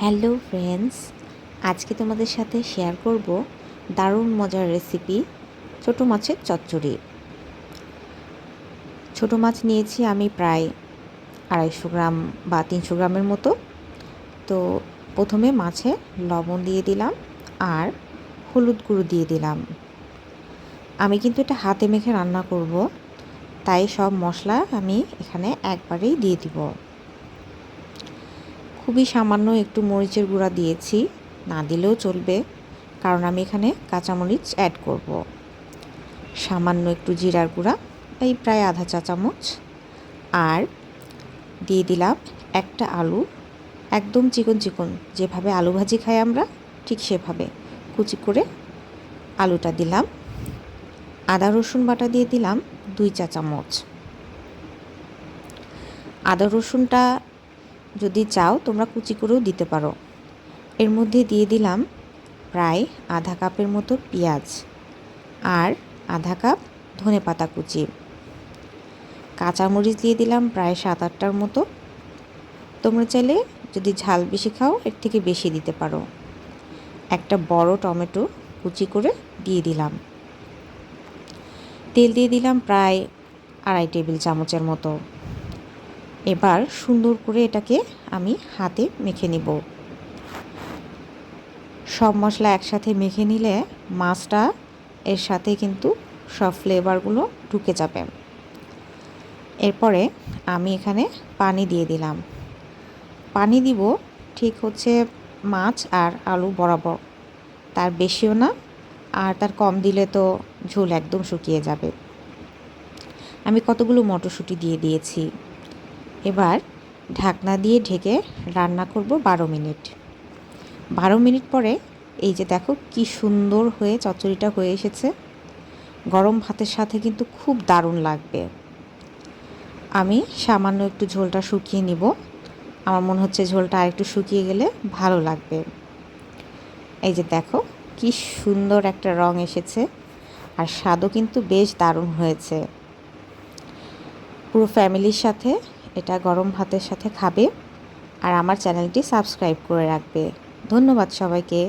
Hello friends, আজকে তোমাদের সাথে শেয়ার করব দারুণ মজার রেসিপি ছোটো মাছের চচ্চড়ি। ছোটো মাছ নিয়েছি আমি প্রায় 250 গ্রাম বা 300 গ্রামের মতো। তো প্রথমে মাছে লবণ দিয়ে দিলাম আর হলুদ গুঁড়ো দিয়ে দিলাম। আমি কিন্তু এটা হাতে মেখে রান্না করব, তাই সব মশলা আমি এখানে একবারেই দিয়ে দিব। খুবই সামান্য একটু মরিচের গুঁড়া দিয়েছি, না দিলেও চলবে, কারণ আমি এখানে কাঁচামরিচ অ্যাড করব। সামান্য একটু জিরার গুঁড়া, এই প্রায় আধা চা চামচ, আর দিয়ে দিলাম একটা আলু, একদম চিকন চিকন, যেভাবে আলু ভাজি খাই আমরা ঠিক সেভাবে কুচি করে আলুটা দিলাম। আদা রসুন বাটা দিয়ে দিলাম 2 চা চামচ। আদা রসুনটা যদি চাও তোমরা কুচি করেও দিতে পারো। এর মধ্যে দিয়ে দিলাম প্রায় আধা কাপের মতো পেঁয়াজ আর আধা কাপ ধনেপাতা কুচি। কাঁচামরিচ দিয়ে দিলাম প্রায় 7-8টার মতো। তোমরা চাইলে যদি ঝাল বেশি খাও এর থেকে বেশি দিতে পারো। একটা বড় টমেটো কুচি করে দিয়ে দিলাম। তেল দিয়ে দিলাম প্রায় 2.5 টেবিল চামচের মতো। এবার সুন্দর করে এটাকে আমি হাতে মেখে নিব। সব মশলা একসাথে মেখে নিলে মাছটা এর সাথে কিন্তু সব ফ্লেভারগুলো ঢুকে যাবে। এরপরে আমি এখানে পানি দিয়ে দিলাম। পানি দিব ঠিক হচ্ছে মাছ আর আলু বরাবর, তার বেশিও না আর তার কম দিলে তো ঝোল একদম শুকিয়ে যাবে। আমি কতগুলো মটরশুঁটি দিয়ে দিয়েছি। এবার ঢাকনা দিয়ে ঢেকে রান্না করব 12 মিনিট। 12 মিনিট পরে এই যে দেখো কি সুন্দর হয়ে চচ্চড়িটা হয়ে এসেছে। গরম ভাতের সাথে কিন্তু খুব দারুণ লাগবে। আমি সামান্য একটু ঝোলটা শুকিয়ে নিব। আমার মনে হচ্ছে ঝোলটা আরেকটু শুকিয়ে গেলে ভালো লাগবে। এই যে দেখো কি সুন্দর একটা রং এসেছে, আর স্বাদও কিন্তু বেশ দারুণ হয়েছে। পুরো ফ্যামিলির সাথে এটা গরম ভাতের সাথে খাবে, আর আমার চ্যানেলটি সাবস্ক্রাইব করে রাখবে। ধন্যবাদ সবাইকে।